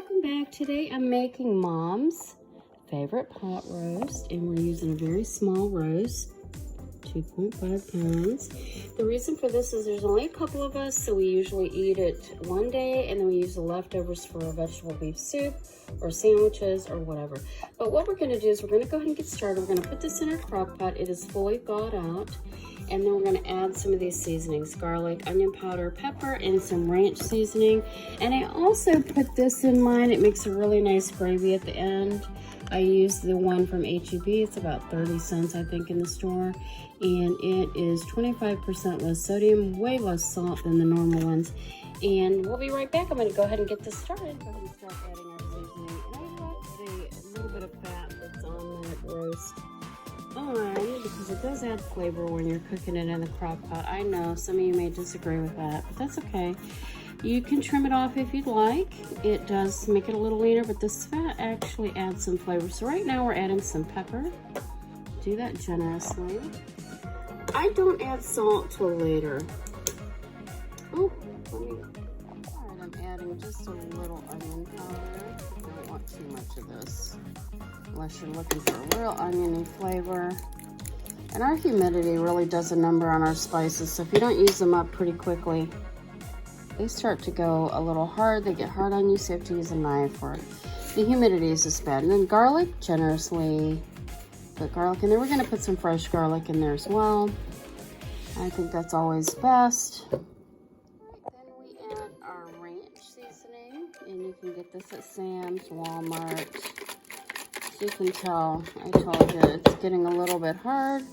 welcome back. Today I'm making Mom's favorite pot roast, and we're using a very small roast, 2.5 pounds. The reason for this is there's only a couple of us, so we usually eat it one day and then we use the leftovers for a vegetable beef soup or sandwiches or whatever. But what we're going to do is we're going to go ahead and get started. We're going to put this in our crock pot. It is fully thawed out. And then we're going to add some of these seasonings, garlic, onion powder, pepper, and some ranch seasoning. And I also put this in mine. It makes a really nice gravy at the end. I use the one from HEB. It's about 30 cents, I think, in the store. And it is 25% less sodium, way less salt than the normal ones. And we'll be right back. I'm going to go ahead and get this started. Go ahead and start adding our seasoning. And I left a little bit of fat that's on that roast on because it does add flavor when you're cooking it in the crock pot. I know some of you may disagree with that, but that's okay. You can trim it off if you'd like. It does make it a little leaner, but this fat actually adds some flavor. So right now we're adding some pepper. Do that generously. I don't add salt till later. Oh, alright, I'm adding just a little onion powder. I don't want too much of this, unless you're looking for a real oniony flavor. And our humidity really does a number on our spices, so if you don't use them up pretty quickly, they start to go a little hard. They get hard on you, so you have to use a knife, or the humidity is just bad. And then garlic, generously put garlic in there. We're gonna put some fresh garlic in there as well. I think that's always best. All right, then we add our ranch seasoning, and you can get this at Sam's, Walmart. As you can tell, I told you it's getting a little bit hard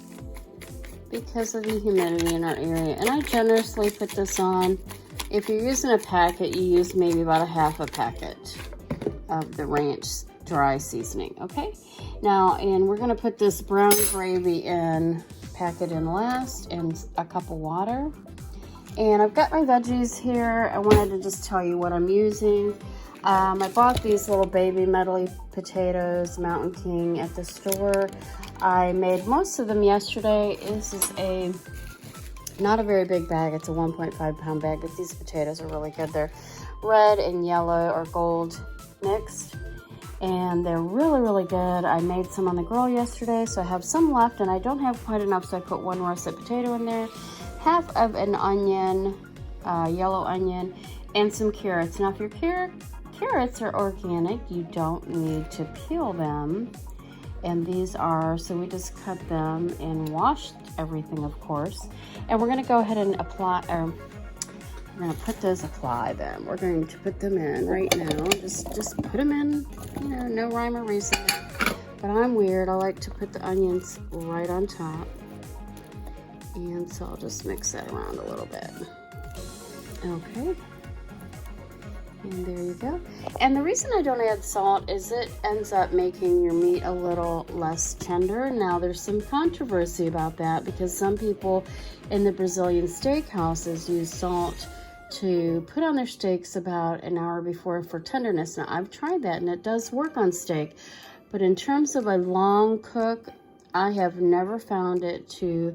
because of the humidity in our area. And I generously put this on. If you're using a packet, you use maybe about a half a packet of the ranch dry seasoning, okay? Now, and we're gonna put this brown gravy in, pack it in last, and a cup of water. And I've got my veggies here. I wanted to just tell you what I'm using. I bought these little baby medley potatoes, Mountain King, at the store. I made most of them yesterday. This is not a very big bag. It's a 1.5 pound bag, but these potatoes are really good. They're red and yellow or gold mixed, and they're really, really good. I made some on the grill yesterday, so I have some left, and I don't have quite enough, so I put one russet potato in there, half of an onion, yellow onion, and some carrots. Now, if your carrots are organic, you don't need to peel them. And these are, so we just cut them and washed everything, of course. And we're gonna go ahead and apply, or we're gonna apply them. We're going to put them in right now. Just put them in, you know, no rhyme or reason. But I'm weird, I like to put the onions right on top. And so I'll just mix that around a little bit. Okay. And there you go. And the reason I don't add salt is it ends up making your meat a little less tender. Now, there's some controversy about that because some people in the Brazilian steakhouses use salt to put on their steaks about an hour before for tenderness. Now, I've tried that and it does work on steak. But in terms of a long cook, I have never found it to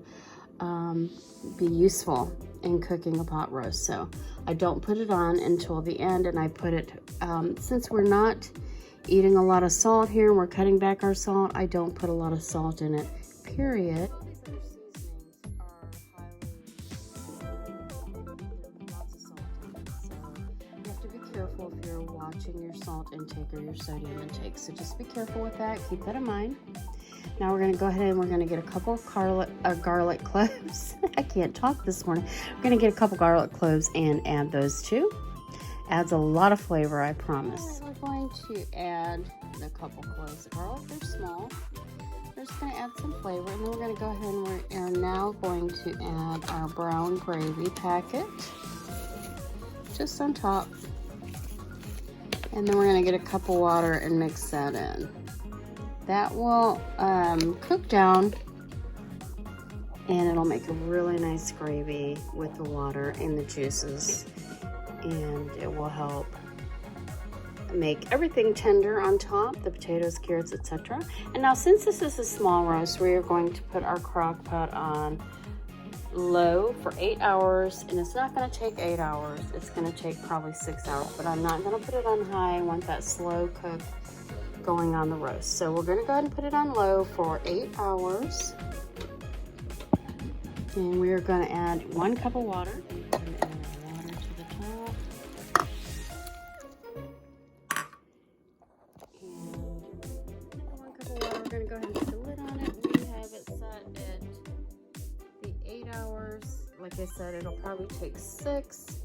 be useful in cooking a pot roast. So I don't put it on until the end, and I put it, since we're not eating a lot of salt here, we're cutting back our salt, I don't put a lot of salt in it, period. These other seasonings are lots of salt in it, so you have to be careful if you're watching your salt intake or your sodium intake, so just be careful with that, keep that in mind. Now we're going to go ahead and we're going to get a couple of garlic cloves. I can't talk this morning. We're going to get a couple garlic cloves and add those too. Adds a lot of flavor, I promise. We're going to add a couple cloves of garlic. They're small. We're just going to add some flavor, and then we're going to go ahead and we're now going to add our brown gravy packet just on top. And then we're going to get a cup of water and mix that in. That will cook down, and it'll make a really nice gravy with the water and the juices, and it will help make everything tender on top, the potatoes, carrots, etc. And now, since this is a small roast, we are going to put our crock pot on low for 8 hours, and it's not going to take 8 hours. It's going to take probably 6 hours, but I'm not going to put it on high. I want that slow cook going on the roast. So we're going to go ahead and put it on low for 8 hours. And we're going to add 1 cup of water. We're going to add our water to the top. And 1 cup of water. We're going to go ahead and put the lid on it. We have it set at the 8 hours. Like I said, it'll probably take 6.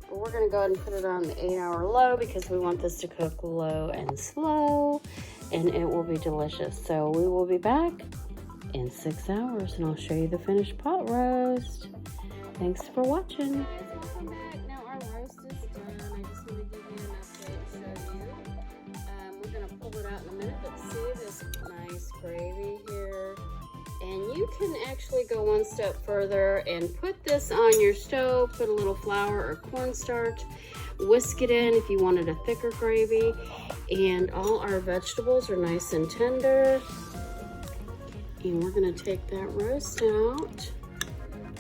But we're going to go ahead and put it on the 8-hour low because we want this to cook low and slow. And it will be delicious. So we will be back in 6 hours, and I'll show you the finished pot roast. Thanks for watching. Welcome back. Now our roast is done. I just want to give you an update to show you. We're going to pull it out in a minute, but see this nice gravy here. And you can actually go one step further and put this on your stove, put a little flour or cornstarch, whisk it in if you wanted a thicker gravy. And all our vegetables are nice and tender. And we're gonna take that roast out.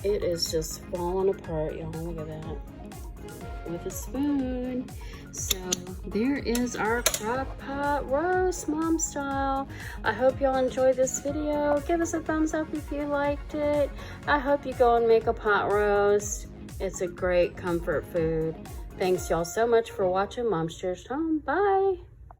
It is just falling apart, y'all. Look at that. With a spoon. So there is our crock pot roast, mom style. I hope y'all enjoyed this video. Give us a thumbs up if you liked it. I hope you go and make a pot roast. It's a great comfort food. Thanks y'all so much for watching Mom's Cherished Home. Bye.